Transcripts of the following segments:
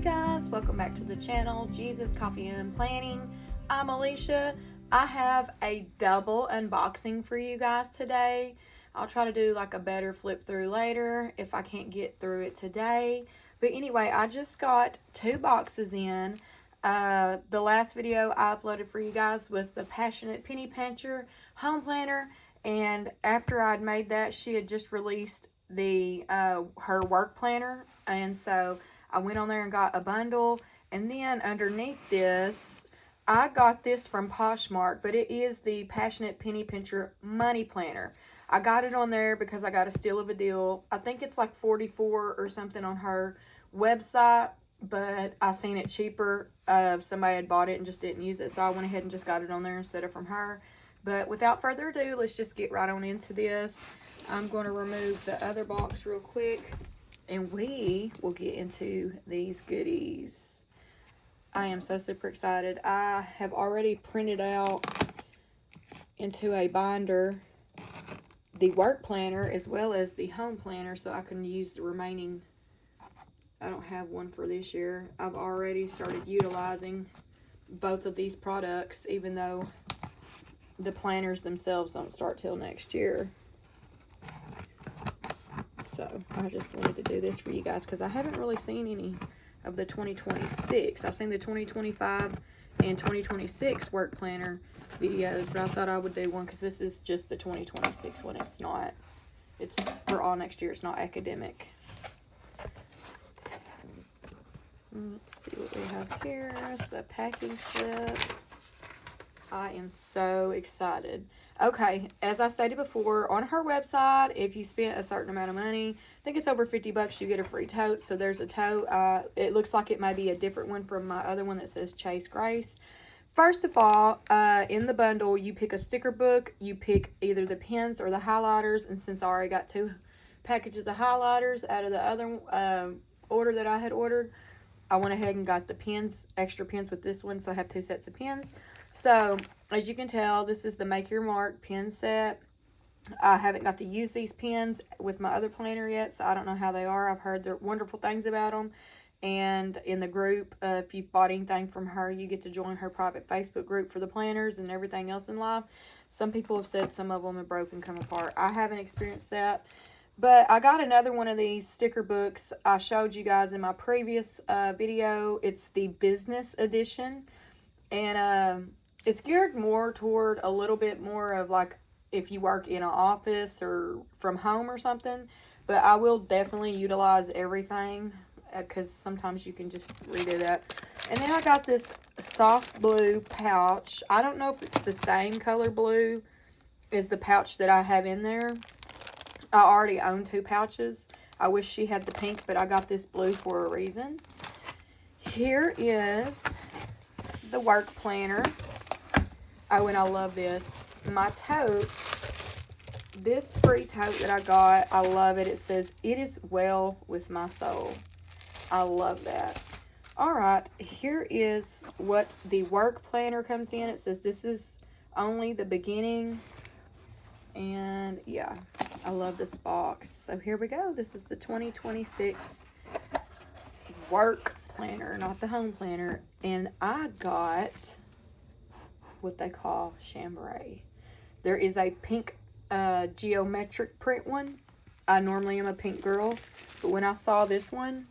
guys, welcome back to the channel, Jesus Coffee and Planning. I'm Alicia. I have a double unboxing for you guys today. I'll try to do like a better flip through later if I can't get through it today. But anyway, I just got 2 boxes in. The last video I uploaded for you guys was the Passionate Penny Pincher Home Planner. And after I'd made that, she had just released the her work planner. And so I went on there and got a bundle, and then underneath this, I got this from Poshmark, but it is the Passionate Penny Pincher Money Planner. I got it on there because I got a steal of a deal. I think it's like $44 or something on her website, but I seen it cheaper. Somebody had bought it and just didn't use it, so I went ahead and just got it on there instead of from her. But without further ado, let's just get right on into this. I'm going to remove the other box real quick, and we will get into these goodies. I am so super excited. I have already printed out into a binder the work planner as well as the home planner, so I can use the remaining. I don't have one for this year. I've already started utilizing both of these products, even though the planners themselves don't start till next year. So I just wanted to do this for you guys because I haven't really seen any of the 2026. I've seen the 2025 and 2026 work planner videos, but I thought I would do one because this is just the 2026 one. It's not, it's for all next year. It's not academic. Let's see what we have here. It's the packing slip. I am so excited. Okay, as I stated before, on her website, if you spent a certain amount of money, I think it's over $50, you get a free tote. So there's a tote. It looks like it might be a different one from my other one that says Chase Grace. First of all, in the bundle, you pick a sticker book. You pick either the pens or the highlighters. And since I already got 2 packages of highlighters out of the other order that I had ordered, I went ahead and got the pens, extra pens with this one. So I have 2 sets of pens. So, as you can tell, this is the Make Your Mark pen set. I haven't got to use these pens with my other planner yet, so I don't know how they are. I've heard they're wonderful things about them. And in the group, if you've bought anything from her, you get to join her private Facebook group for the planners and everything else in life. Some people have said some of them have broken, come apart. I haven't experienced that. But I got another one of these sticker books I showed you guys in my previous video. It's the business edition. And it's geared more toward a little bit more of like if you work in an office or from home or something. But I will definitely utilize everything because sometimes you can just redo that. And then I got this soft blue pouch. I don't know if it's the same color blue as the pouch that I have in there. I already own 2 pouches. I wish she had the pink, but I got this blue for a reason. Here is the work planner. Oh, and I love this. My tote, this free tote that I got, I love it. It says, "It is well with my soul." I love that. All right, here is what the work planner comes in. It says this is only the beginning. And yeah, I love this box. So here we go. This is the 2026 work planner, not the home planner. And I got what they call Chambray. There is a pink geometric print one. I normally am a pink girl, but when I saw this one,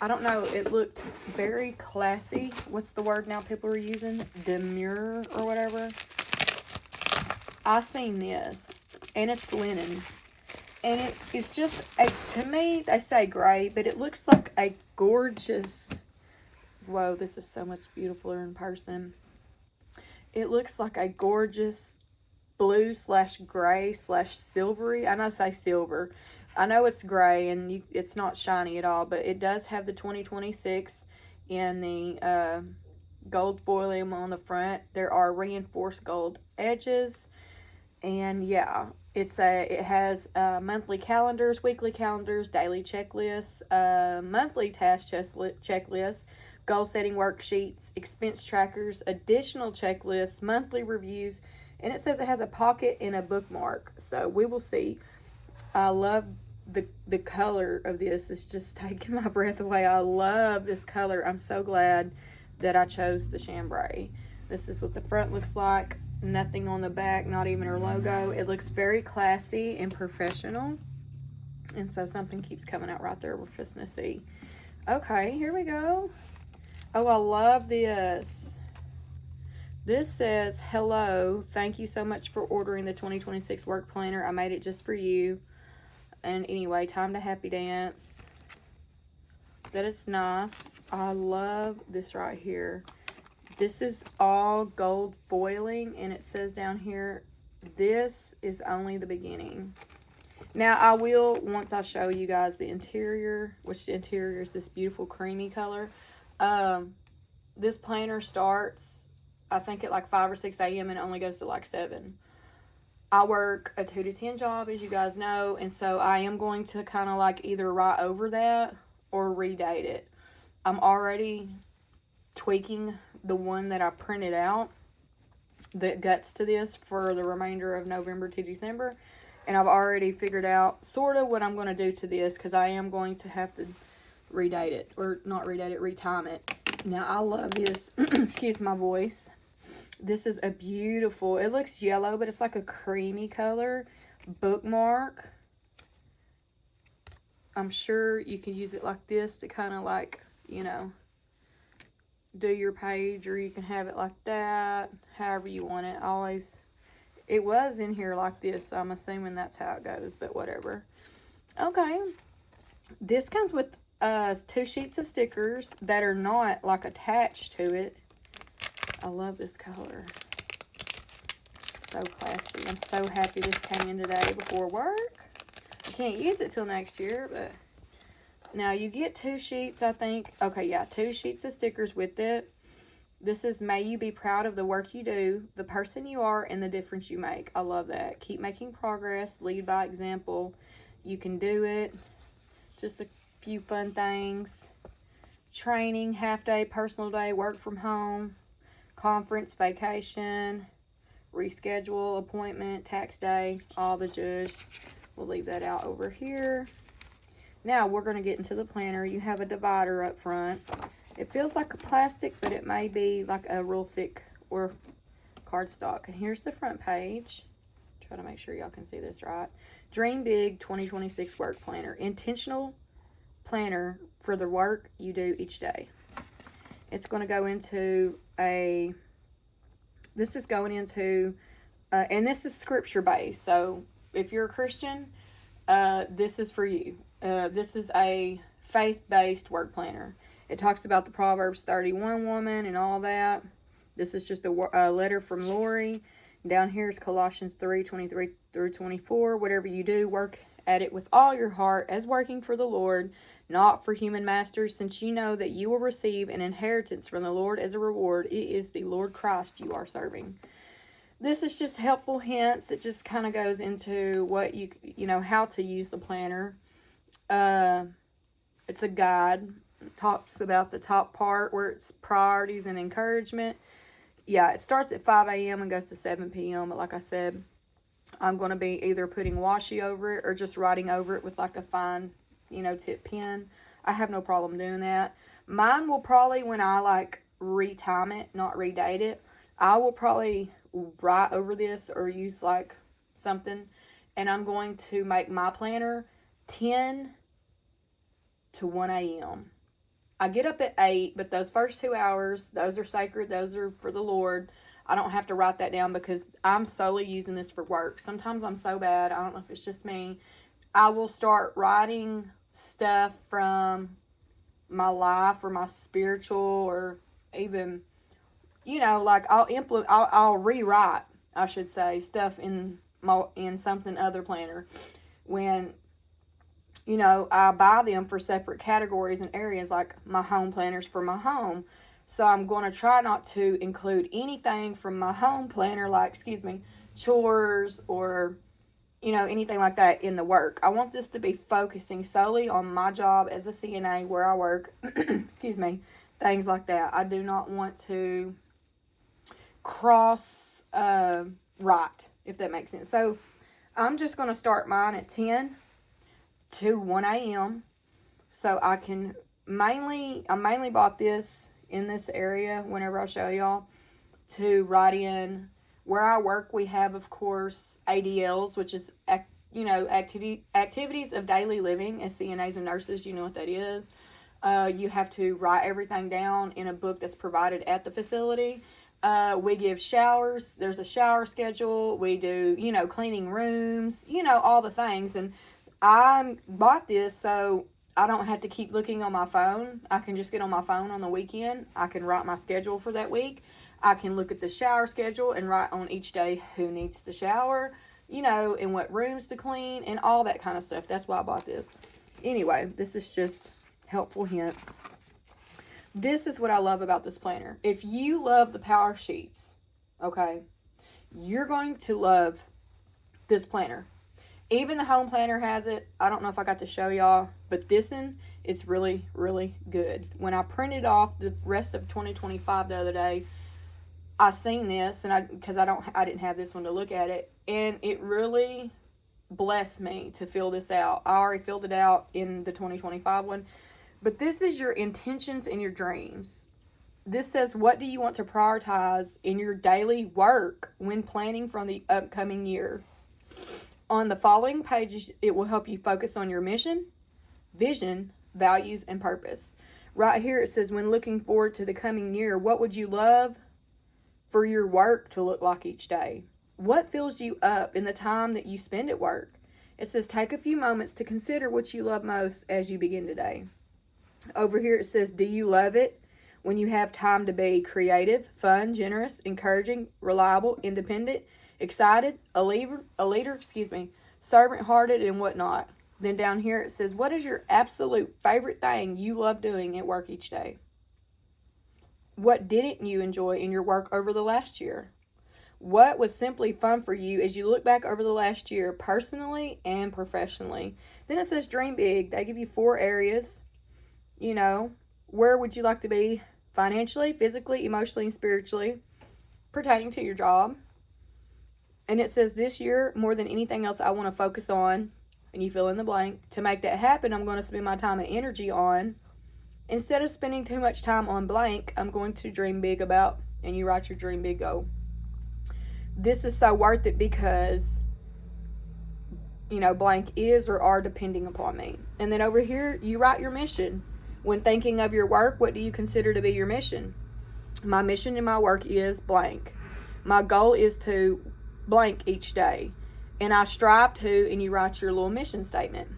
I don't know, it looked very classy. What's the word now people are using? Demure or whatever. I seen this, and it's linen. And it's just, to me, they say gray, but it looks like a gorgeous, whoa, this is so much beautifuler in person. It looks like a gorgeous blue / gray / silvery. I know I say silver. I know it's gray and it's not shiny at all, but it does have the 2026 in the gold foiling on the front. There are reinforced gold edges. And yeah, it has monthly calendars, weekly calendars, daily checklists, monthly task checklists, goal setting worksheets, expense trackers, additional checklists, monthly reviews, and it says it has a pocket and a bookmark. So we will see. I love the color of this is just taking my breath away. I love this color. I'm so glad that I chose the chambray. This is what the front looks like. Nothing on the back, not even her logo. It looks very classy and professional. And so something keeps coming out right there. We're just gonna see. Okay, here we go. Oh, I love this. This says, hello, thank you so much for ordering the 2026 work planner. I made it just for you. And anyway, time to happy dance. That is nice. I love this right here. This is all gold foiling, and it says down here, this is only the beginning. Now, I will, once I show you guys the interior, which the interior is this beautiful creamy color. This planner starts, I think, at like 5 or 6 a.m. and only goes to like 7. I work a 2 to 10 job, as you guys know, and so I am going to kind of like either write over that or redate it. I'm already tweaking the one that I printed out that guts to this for the remainder of November to December. And I've already figured out sort of what I'm going to do to this, because I am going to have to redate it, or not redate it, retime it. Now, I love this. Excuse my voice. This is a beautiful, it looks yellow, but it's like a creamy color bookmark. I'm sure you can use it like this to kind of like, you know, do your page, or you can have it like that, however you want it. It was in here like this, so I'm assuming that's how it goes, but whatever. Okay, this comes with 2 sheets of stickers that are not like attached to it. I love this color. So classy. I'm so happy this came in today before work. I can't use it till next year, but now you get 2 sheets, I think. Okay, yeah, 2 sheets of stickers with it. This is, may you be proud of the work you do, the person you are, and the difference you make. I love that. Keep making progress. Lead by example. You can do it. Just a few fun things. Training, half day, personal day, work from home, conference, vacation, reschedule, appointment, tax day, all the judge. We'll leave that out over here. Now we're going to get into the planner. You have a divider up front. It feels like a plastic, but it may be like a real thick or cardstock. And here's the front page. Try to make sure y'all can see this right. Dream Big 2026 Work Planner. Intentional planner for the work you do each day. It's going to go into and this is scripture based. So if you're a Christian, this is for you. This is a faith-based work planner. It talks about the Proverbs 31 woman and all that. This is just a letter from Lori. Down here is Colossians 3:23 through 24. Whatever you do, work at it with all your heart as working for the Lord, not for human masters, since you know that you will receive an inheritance from the Lord as a reward. It is the Lord Christ you are serving. This is just helpful hints. It just kind of goes into what you know, how to use the planner. It's a guide. It talks about the top part where it's priorities and encouragement. Yeah, it starts at 5 a.m. and goes to 7 p.m. But like I said, I'm going to be either putting washi over it or just writing over it with like a fine, tip pen. I have no problem doing that. Mine will probably, when I like retime it, not redate it, I will probably write over this or use like something. And I'm going to make my planner 10 to 1 a.m. I get up at 8, but those first 2 hours, those are sacred. Those are for the Lord. I don't have to write that down because I'm solely using this for work. Sometimes I'm so bad. I don't know if it's just me. I will start writing stuff from my life or my spiritual, or even, like I'll rewrite, I should say, stuff in something other planner when I buy them for separate categories and areas, like my home planners for my home. So I'm going to try not to include anything from my home planner, like, chores or, anything like that in the work. I want this to be focusing solely on my job as a CNA, where I work, things like that. I do not want to cross write, if that makes sense. So I'm just going to start mine at 10. to 1 a.m. So I mainly bought this in this area whenever I show y'all to write in. Where I work, we have, of course, ADLs, which is, activities of daily living. As CNAs and nurses, you know what that is. You have to write everything down in a book that's provided at the facility. We give showers. There's a shower schedule. We do, cleaning rooms, all the things. And I bought this so I don't have to keep looking on my phone. I can just get on my phone on the weekend. I can write my schedule for that week. I can look at the shower schedule and write on each day who needs the shower, and what rooms to clean and all that kind of stuff. That's why I bought this. Anyway, this is just helpful hints. This is what I love about this planner. If you love the power sheets, okay, you're going to love this planner. Even the home planner has it. I don't know if I got to show y'all, but this one is really, really good. When I printed off the rest of 2025 the other day, I seen this, and I didn't have this one to look at it, and it really blessed me to fill this out. I already filled it out in the 2025 one, but this is your intentions and your dreams. This says, what do you want to prioritize in your daily work when planning for the upcoming year? On the following pages, it will help you focus on your mission, vision, values, and purpose. Right here, it says, when looking forward to the coming year, what would you love for your work to look like each day? What fills you up in the time that you spend at work? It says, take a few moments to consider what you love most as you begin today. Over here, it says, do you love it when you have time to be creative, fun, generous, encouraging, reliable, independent, excited, a leader, servant-hearted, and whatnot? Then down here, it says, what is your absolute favorite thing you love doing at work each day? What didn't you enjoy in your work over the last year? What was simply fun for you as you look back over the last year, personally and professionally? Then it says dream big. They give you 4 areas. Where would you like to be financially, physically, emotionally, and spiritually pertaining to your job? And it says this year, more than anything else, I want to focus on, and you fill in the blank. To make that happen, I'm going to spend my time and energy on. Instead of spending too much time on blank, I'm going to dream big about, and you write your dream big goal. This is so worth it because, blank is or are depending upon me. And then over here, you write your mission. When thinking of your work, what do you consider to be your mission? My mission in my work is blank. My goal is to blank each day. And I strive to, and you write your little mission statement.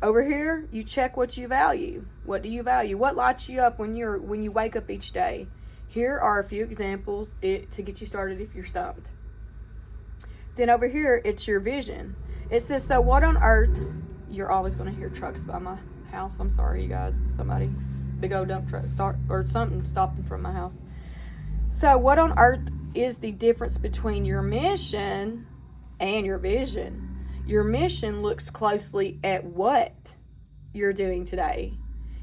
Over here, you check what you value. What do you value? What lights you up when you wake up each day? Here are a few examples to get you started if you're stumped. Then over here, it's your vision. It says, so what on earth, you're always going to hear trucks by my house. I'm sorry, you guys. Somebody, big old dump truck something stopped in front of my house. So what on earth is the difference between your mission and your vision? Your mission looks closely at what you're doing today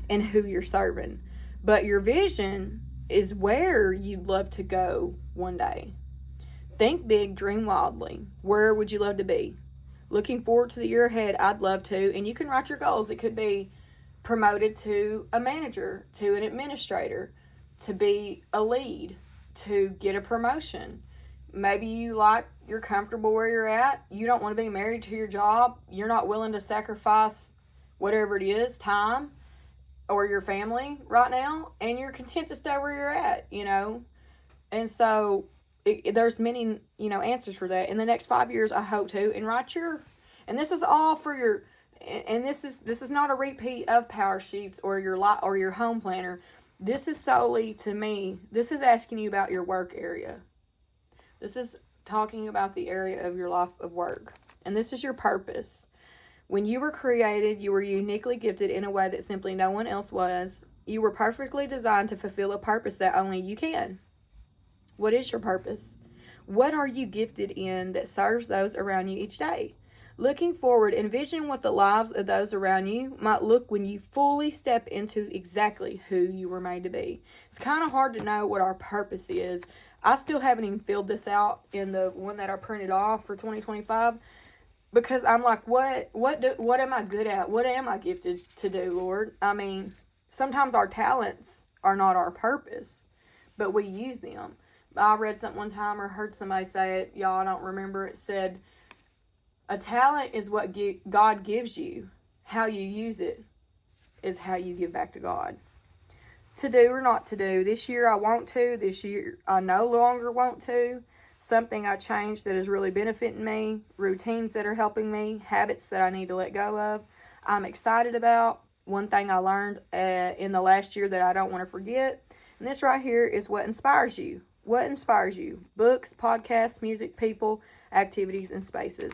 and who you're serving. But your vision is where you'd love to go one day. Think big, dream wildly. Where would you love to be? Looking forward to the year ahead, I'd love to. And you can write your goals. It could be promoted to a manager, to an administrator, to be a lead, to get a promotion. Maybe you're comfortable where you're at. You don't want to be married to your job. You're not willing to sacrifice whatever it is, time or your family right now. And you're content to stay where you're at, And so there's many, answers for that. In the next 5 years, I hope to. And and this is all for your, and this is not a repeat of Power Sheets or your home planner. This is solely, to me, this is asking you about your work area. This is talking about the area of your life of work. And this is your purpose. When you were created, you were uniquely gifted in a way that simply no one else was. You were perfectly designed to fulfill a purpose that only you can. What is your purpose? What are you gifted in that serves those around you each day? Looking forward, envision what the lives of those around you might look when you fully step into exactly who you were made to be. It's kind of hard to know what our purpose is. I still haven't even filled this out in the one that I printed off for 2025. because I'm like, what am I good at? What am I gifted to do, Lord? I mean, sometimes our talents are not our purpose, but we use them. I read something one time or heard somebody say it, y'all, I don't remember. It said, a talent is what God gives you. How you use it is how you give back to God. To do or not to do. This year I want to. This year I no longer want to. Something I changed that is really benefiting me. Routines that are helping me. Habits that I need to let go of. I'm excited about. One thing I learned in the last year that I don't want to forget. And this right here is what inspires you. What inspires you? Books, podcasts, music, people, activities, and spaces.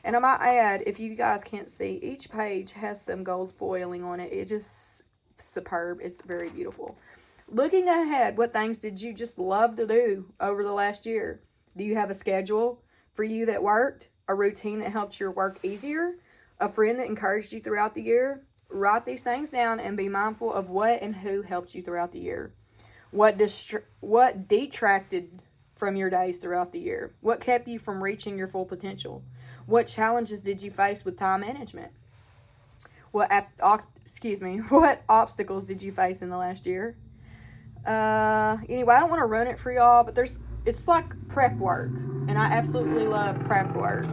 And I might add, if you guys can't see, each page has some gold foiling on it. It just superb. It's very beautiful. Looking ahead, what things did you just love to do over the last year? Do you have a schedule for you that worked? A routine that helped your work easier? A friend that encouraged you throughout the year? Write these things down and be mindful of what and who helped you throughout the year. What detracted from your days throughout the year? What kept you from reaching your full potential? What challenges did you face with time management? What obstacles did you face in the last year? Anyway, I don't want to run it for y'all, but it's like prep work, and I absolutely love prep work.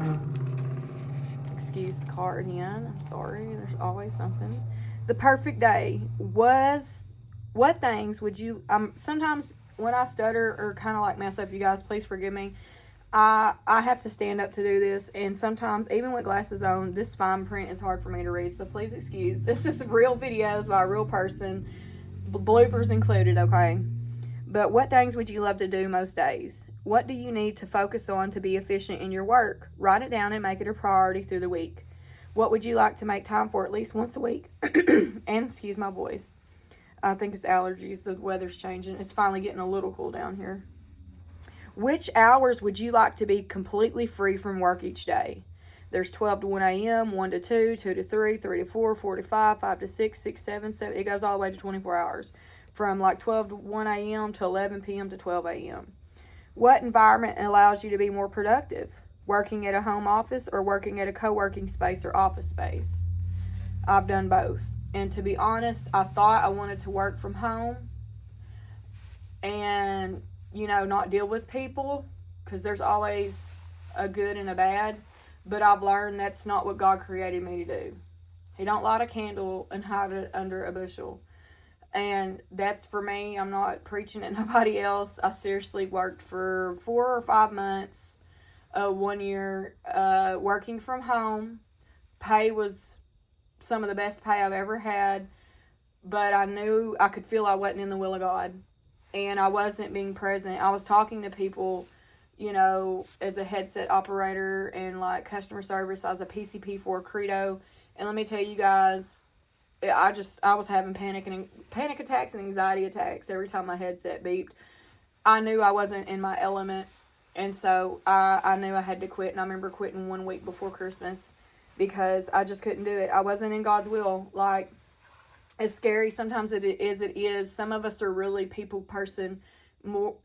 Excuse the car again. I'm sorry. There's always something. The perfect day was. What things would you? Sometimes when I stutter or kind of like mess up, you guys, please forgive me. I have to stand up to do this, and sometimes even with glasses on, this fine print is hard for me to read, so please excuse. This is real videos by a real person, bloopers included, okay? But what things would you love to do most days? What do you need to focus on to be efficient in your work? Write it down and make it a priority through the week. What would you like to make time for at least once a week? And excuse my voice. I think it's allergies. The weather's changing. It's finally getting a little cool down here. Which hours would you like to be completely free from work each day? There's 12 to 1 a.m., 1 to 2, 2 to 3, 3 to 4, 4 to 5, 5 to 6, 6, 7, 7. It goes all the way to 24 hours. From like 12 to 1 a.m. to 11 p.m. to 12 a.m. What environment allows you to be more productive? Working at a home office or working at a co-working space or office space? I've done both. And to be honest, I thought I wanted to work from home and, not deal with people, because there's always a good and a bad. But I've learned that's not what God created me to do. He don't light a candle and hide it under a bushel. And that's for me. I'm not preaching at nobody else. I seriously worked for 4 or 5 months, 1 year, working from home. Pay was some of the best pay I've ever had, but I knew I could feel I wasn't in the will of God, and I wasn't being present. I was talking to people, as a headset operator and like customer service. I was a PCP for Credo, and let me tell you guys, I was having panic attacks and anxiety attacks every time my headset beeped. I knew I wasn't in my element, and so I knew I had to quit. And I remember quitting 1 week before Christmas, because I just couldn't do it. I wasn't in God's will. Like, as scary sometimes it is. Some of us are really people person, more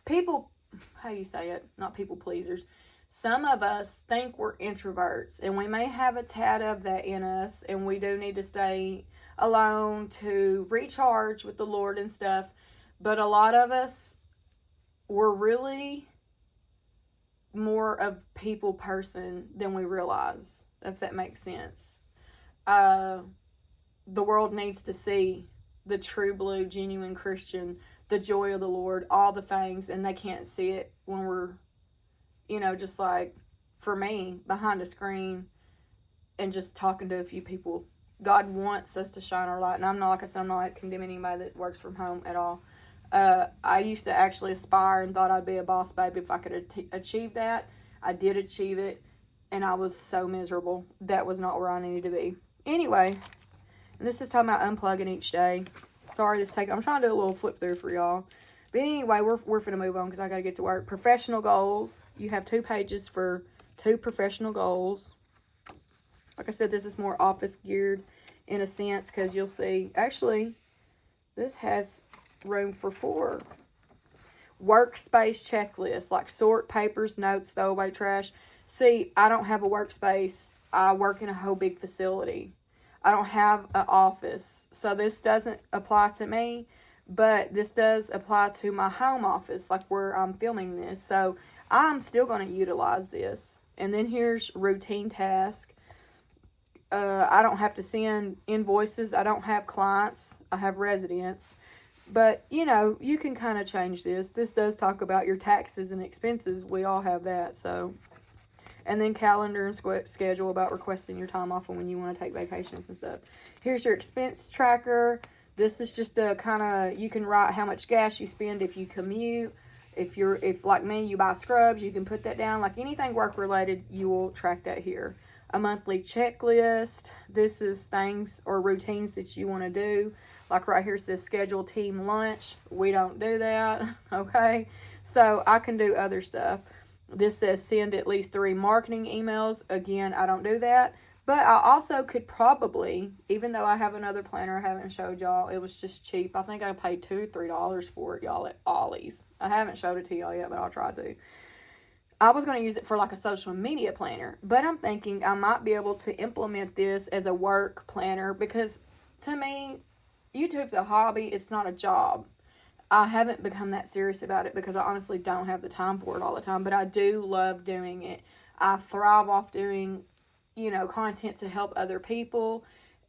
people. How do you say it? Not people pleasers. Some of us think we're introverts, and we may have a tad of that in us, and we do need to stay alone to recharge with the Lord and stuff. But a lot of us, we're really more of people person than we realize, if that makes sense. The world needs to see the true blue, genuine Christian, the joy of the Lord, all the things, and they can't see it when we're, just like, for me, behind a screen and just talking to a few people. God wants us to shine our light, and I'm not condemning anybody that works from home at all. I used to actually aspire and thought I'd be a boss baby if I could achieve that. I did achieve it, and I was so miserable. That was not where I needed to be. Anyway, and this is talking about unplugging each day. Sorry, I'm trying to do a little flip through for y'all. But anyway, we're finna move on because I got to get to work. Professional goals. You have 2 pages for 2 professional goals. Like I said, this is more office geared in a sense, because you'll see. Actually, this has room for 4. Workspace checklist, like sort papers, notes, throw away trash. See, I don't have a workspace. I work in a whole big facility. I don't have an office. So this doesn't apply to me, but this does apply to my home office, like where I'm filming this. So I'm still going to utilize this. And then here's routine task. I don't have to send invoices. I don't have clients. I have residents. But, you know, you can kind of change this. This does talk about your taxes and expenses. We all have that, so. And then calendar and schedule about requesting your time off and when you want to take vacations and stuff. Here's your expense tracker. This is just a kind of, you can write how much gas you spend if you commute. If like me, you buy scrubs, you can put that down. Like anything work related, you will track that here. A monthly checklist. This is things or routines that you want to do. Like right here says schedule team lunch. We don't do that. Okay. So I can do other stuff. This says send at least 3 marketing emails. Again, I don't do that. But I also could probably, even though I have another planner I haven't showed y'all, it was just cheap. I think I paid $2 or $3 for it, y'all, at Ollie's. I haven't showed it to y'all yet, but I'll try to. I was going to use it for like a social media planner, but I'm thinking I might be able to implement this as a work planner because to me, YouTube's a hobby. It's not a job. I haven't become that serious about it because I honestly don't have the time for it all the time, but I do love doing it. I thrive off doing, you know, content to help other people.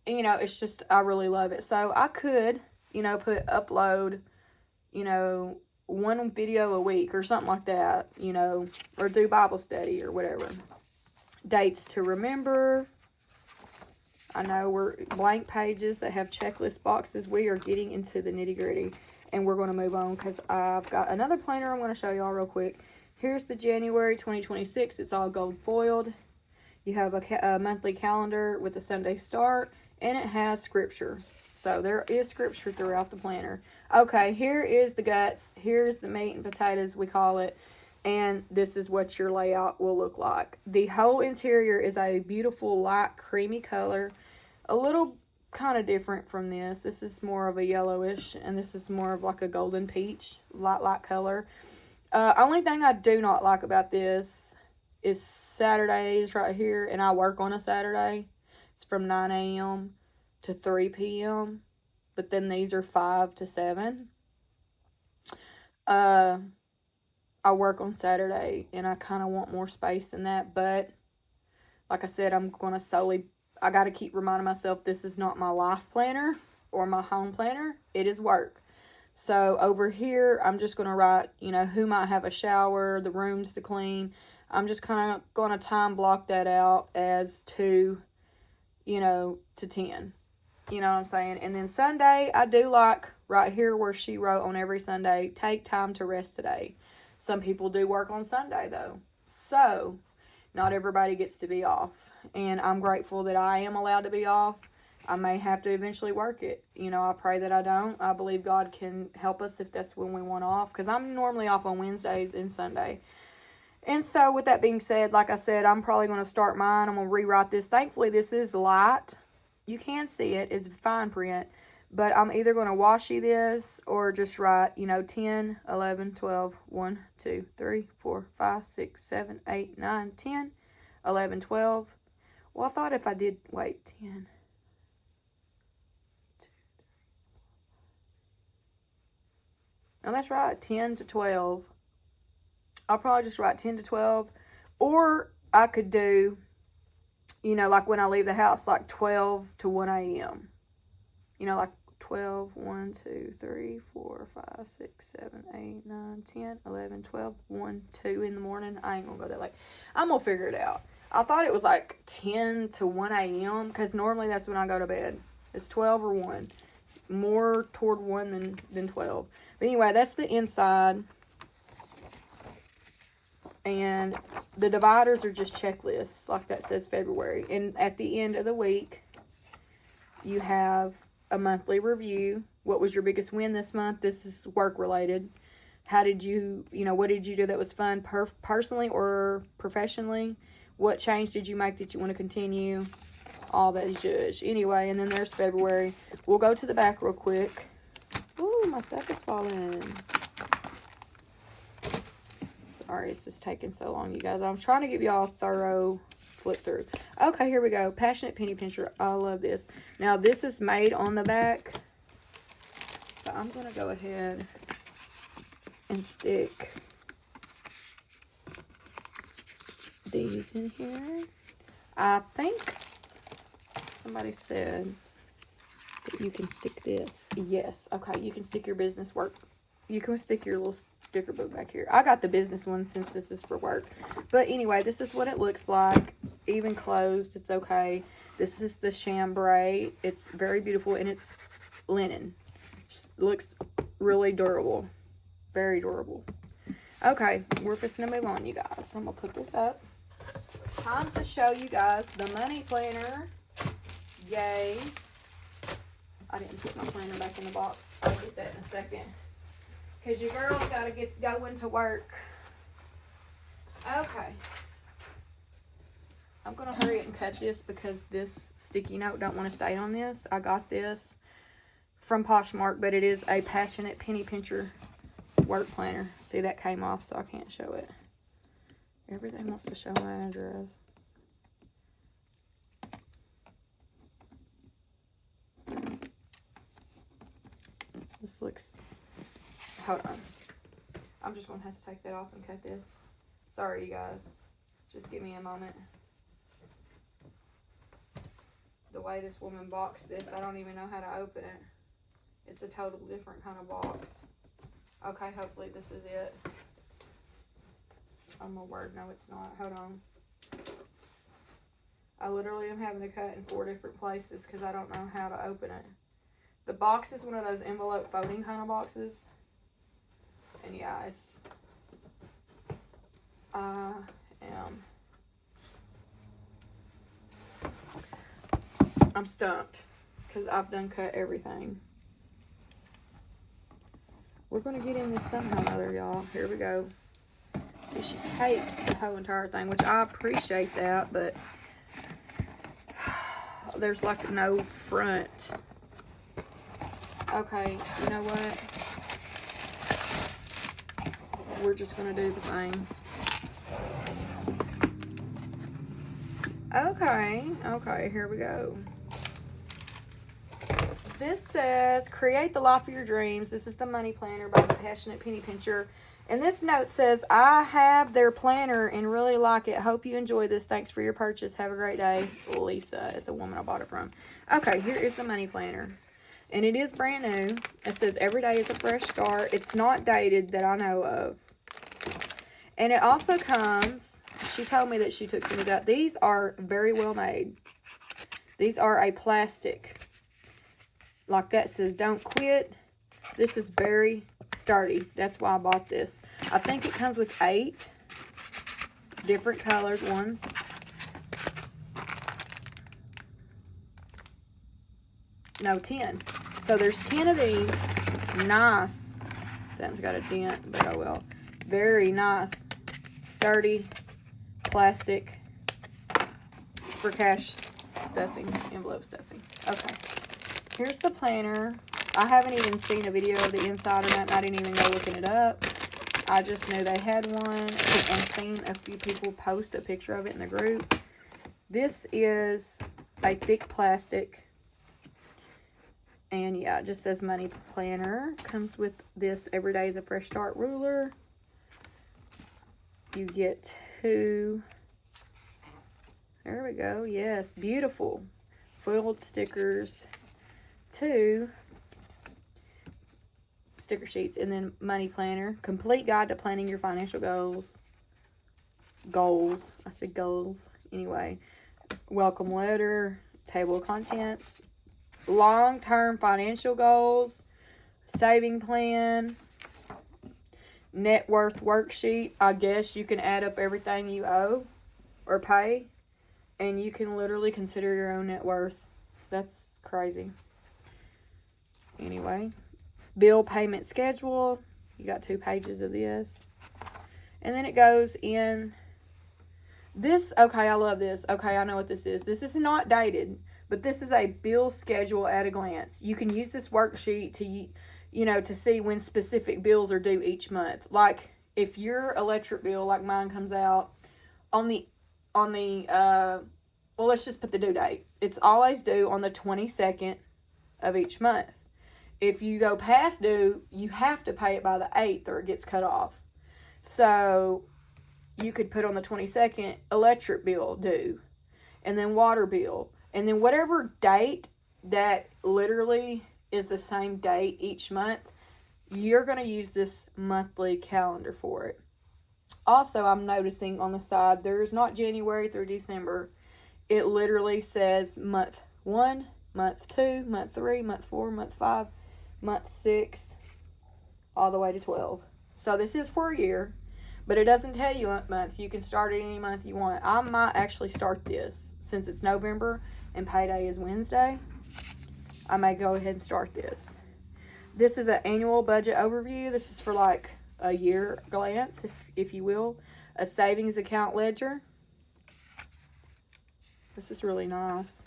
You know, it's just, I really love it. So I could, you know, upload, you know, 1 video a week or something like that, you know, or do Bible study or whatever. Dates to remember. I know we're blank pages that have checklist boxes. We are getting into the nitty gritty and we're going to move on because I've got another planner I'm going to show y'all real quick. Here's the January 2026. It's all gold foiled. You have a monthly calendar with a Sunday start and it has scripture. So there is scripture throughout the planner. Okay, here is the guts. Here's the meat and potatoes, we call it. And this is what your layout will look like. The whole interior is a beautiful light creamy color. A little kind of different from this. This is more of a yellowish and this is more of like a golden peach, light color. Only thing I do not like about this is Saturdays right here. And I work on a Saturday. It's from 9 a.m. to 3 p.m. But then these are 5 to 7. I work on Saturday and I kind of want more space than that. But like I said, I'm going to I got to keep reminding myself this is not my life planner or my home planner. It is work. So over here, I'm just going to write, you know, who might have a shower, the rooms to clean. I'm just kind of going to time block that out as 2, you know, to 10. You know what I'm saying? And then Sunday, I do like right here where she wrote on every Sunday, take time to rest today. Some people do work on Sunday though. So not everybody gets to be off. And I'm grateful that I am allowed to be off. I may have to eventually work it. You know, I pray that I don't. I believe God can help us if that's when we want off. Because I'm normally off on Wednesdays and Sunday. And so with that being said, like I said, I'm probably going to start mine. I'm going to rewrite this. Thankfully, this is light. You can see it. It's fine print. But I'm either going to washi this or just write, you know, 10, 11, 12, 1, 2, 3, 4, 5, 6, 7, 8, 9, 10, 11, 12. Well, I thought if I did, wait, 10. No, that's right, 10 to 12. I'll probably just write 10 to 12. Or I could do, you know, like when I leave the house, like 12 to 1 a.m. You know, like 12, 1, 2, 3, 4, 5, 6, 7, 8, 9, 10, 11, 12, 1, 2 in the morning. I ain't going to go that late. I'm going to figure it out. I thought it was like 10 to 1 a.m. because normally that's when I go to bed. It's 12 or 1. More toward 1 than 12. But anyway, that's the inside. And the dividers are just checklists, like that says February. And at the end of the week, you have a monthly review. What was your biggest win this month? This is work related. How did you, what did you do that was fun personally or professionally? What change did you make that you want to continue? All that is judge. Anyway, and then there's February. We'll go to the back real quick. Ooh, my stuff is falling. So Sorry, it's just taking so long, you guys. I'm trying to give y'all a thorough flip through. Okay, here we go. Passionate Penny Pincher. I love this. Now, this is made on the back. So, I'm going to go ahead and stick these in here. I think somebody said that you can stick this. Yes. Okay, you can stick your business work. You can stick your little sticker book back here. I got the business one since this is for work. But anyway, this is what it looks like. Even closed, it's okay. This is the chambray. It's very beautiful, and it's linen. Looks really durable. Very durable. Okay, we're fixing to move on, you guys. So I'm going to put this up. Time to show you guys the money planner. Yay. I didn't put my planner back in the box. I'll get that in a second. Because your girl's got to get going to work. Okay. I'm going to hurry and cut this because this sticky note don't want to stay on this. I got this from Poshmark, but it is a Passionate Penny Pincher work planner. See, that came off, so I can't show it. Everything wants to show my address. This looks... Hold on. I'm just going to have to take that off and cut this. Sorry, you guys. Just give me a moment. The way this woman boxed this, I don't even know how to open it. It's a total different kind of box. Okay, hopefully this is it. Oh my word, no it's not. Hold on. I literally am having to cut in 4 different places because I don't know how to open it. The box is one of those envelope folding kind of boxes. And yeah, it's... I am... I'm stumped because I've done cut everything. We're going to get in this somehow or another, y'all. Here we go. See, she taped the whole entire thing, which I appreciate that, but there's like no front. Okay, you know what? We're just going to do the thing. Okay, here we go. This says, create the life of your dreams. This is the money planner by the Passionate Penny Pincher. And this note says, I have their planner and really like it. Hope you enjoy this. Thanks for your purchase. Have a great day. Lisa is the woman I bought it from. Okay, here is the money planner. And it is brand new. It says, every day is a fresh start. It's not dated that I know of. And it also comes, she told me that she took some of these out. These are very well made. These are a plastic. Like that says, don't quit. This is very sturdy. That's why I bought this. I think it comes with 8 different colored ones. No, 10. So there's 10 of these. Nice. That one's got a dent, but oh well. Very nice, sturdy plastic for cash stuffing, envelope stuffing. Okay. Here's the planner. I haven't even seen a video of the inside or that, and I didn't even go looking it up. I just knew they had one and seen a few people post a picture of it in the group. This is a thick plastic. And yeah, it just says money planner. Comes with this every day is a fresh start ruler. You get 2. There we go. Yes, beautiful. Foiled stickers. 2 sticker sheets, and then money planner. Complete guide to planning your financial goals. I said goals. Anyway, welcome letter, table of contents, long-term financial goals, saving plan, net worth worksheet. I guess you can add up everything you owe or pay, and you can literally consider your own net worth. That's crazy. Anyway, bill payment schedule. You got 2 pages of this. And then it goes in this. Okay, I love this. Okay, I know what this is. This is not dated, but this is a bill schedule at a glance. You can use this worksheet to, you know, to see when specific bills are due each month. Like, if your electric bill like mine comes out on the well, let's just put the due date. It's always due on the 22nd of each month. If you go past due, you have to pay it by the 8th or it gets cut off. So you could put on the 22nd electric bill due, and then water bill, and then whatever date that literally is the same date each month, you're going to use this monthly calendar for it. Also, I'm noticing on the side, there's not January through December. It literally says month 1, month 2, month 3, month 4, month 5, month 6, all the way to 12. So this is for a year, but it doesn't tell you what months. You can start it any month you want. I might actually start this since it's November and payday is Wednesday. I may go ahead and start this. This is an annual budget overview. This is for like a year glance, if you will. A savings account ledger. This is really nice.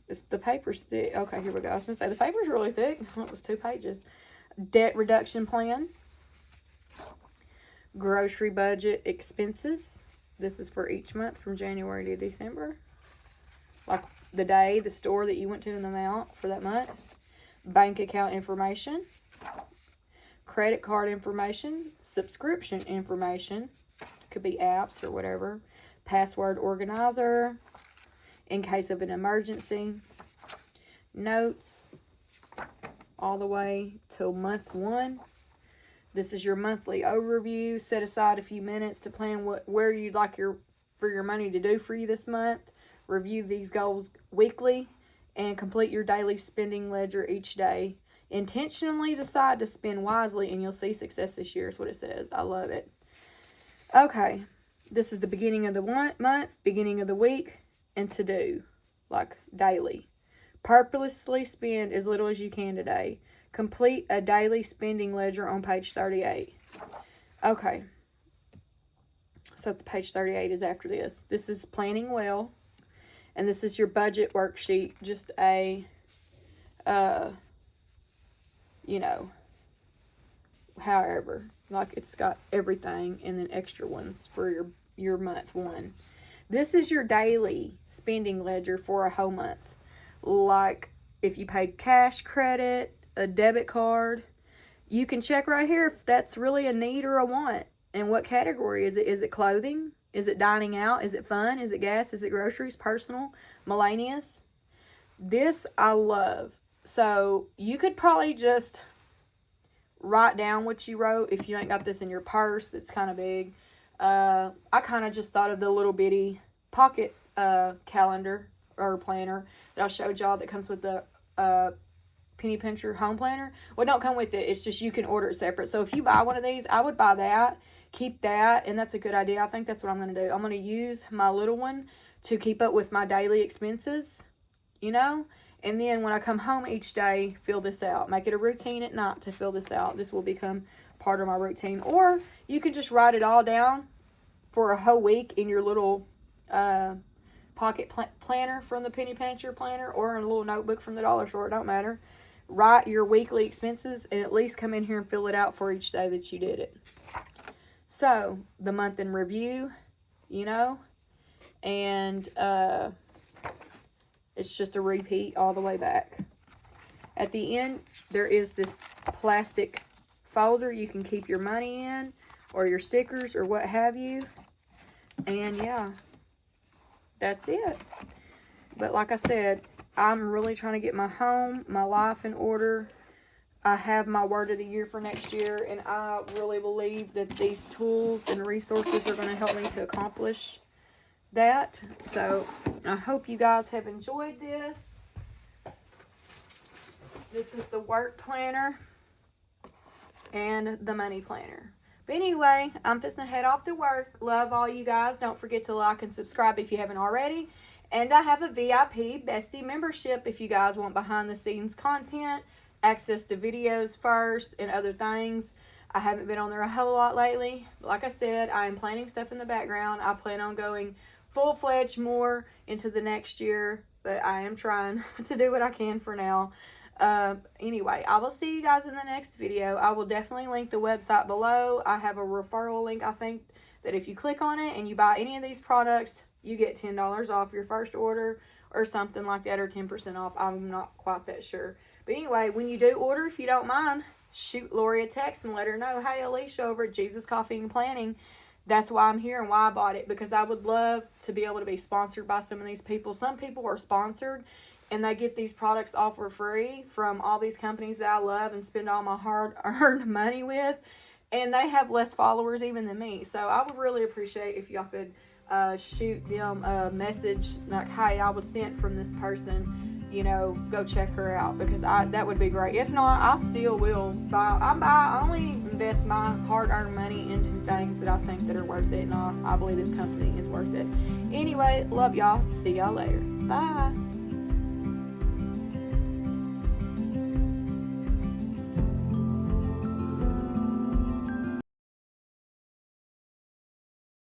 It's the paper's thick. Okay, here we go. I was going to say the paper's really thick. It was 2 pages. Debt reduction plan. Grocery budget expenses. This is for each month from January to December. Like the day, the store that you went to, and the amount for that month. Bank account information. Credit card information. Subscription information. Could be apps or whatever. Password organizer. In case of an emergency. Notes. All the way till month 1. This is your monthly overview. Set aside a few minutes to plan where you'd like for your money to do for you this month. Review these goals weekly and complete your daily spending ledger each day. Intentionally decide to spend wisely and you'll see success this year is what it says. I love it. Okay. This is the beginning of the month, beginning of the week, and to do. Like daily. Purposely spend as little as you can today. Complete a daily spending ledger on page 38. Okay. So the page 38 is after this. This is planning well. And this is your budget worksheet. Just a, however. Like it's got everything and then extra ones for your month 1. This is your daily spending ledger for a whole month. Like if you paid cash, credit, a debit card, you can check right here if that's really a need or a want. And what category is it? Is it clothing? Is it dining out? Is it fun? Is it gas? Is it groceries? Personal? Miscellaneous? This I love. So you could probably just write down what you wrote if you ain't got this in your purse. It's kind of big. I kind of just thought of the little bitty pocket calendar or planner that I showed y'all that comes with the penny pincher home planner. Well, don't come with it. It's just you can order it separate. So if you buy one of these, I would buy that. Keep that, and that's a good idea. I think that's what I'm going to do. I'm going to use my little one to keep up with my daily expenses, and then when I come home each day, fill this out. Make it a routine at night to fill this out. This will become part of my routine. Or you can just write it all down for a whole week in your little pocket planner from the penny pincher planner or in a little notebook from the dollar store. It don't matter. Write your weekly expenses and at least come in here and fill it out for each day that you did it. So, the month in review, and it's just a repeat all the way back. At the end, there is this plastic folder you can keep your money in or your stickers or what have you. And yeah, that's it. But like I said, I'm really trying to get my home, my life in order. I have my word of the year for next year, and I really believe that these tools and resources are going to help me to accomplish that. So, I hope you guys have enjoyed this. This is the work planner and the money planner. But anyway, I'm fixing to head off to work. Love all you guys. Don't forget to like and subscribe if you haven't already. And I have a VIP Bestie membership if you guys want behind the scenes content, access to videos first, and other things. I haven't been on there a whole lot lately. But like I said, I am planning stuff in the background. I plan on going full-fledged more into the next year, but I am trying to do what I can for now. Anyway, I will see you guys in the next video. I will definitely link the website below. I have a referral link, I think, that if you click on it and you buy any of these products, you get $10 off your first order or something like that, or 10% off. I'm not quite that sure. But anyway, when you do order, if you don't mind, shoot Lori a text and let her know, hey, Alicia over at Jesus Coffee and Planning, that's why I'm here and why I bought it, because I would love to be able to be sponsored by some of these people. Some people are sponsored and they get these products all for free from all these companies that I love and spend all my hard-earned money with, and they have less followers even than me. So I would really appreciate if y'all could shoot them a message like, hey, I was sent from this person, you know, go check her out, because that would be great. If not, I still will buy. I only invest my hard-earned money into things that I think that are worth it, and I believe this company is worth it. Anyway, love y'all. See y'all later. Bye.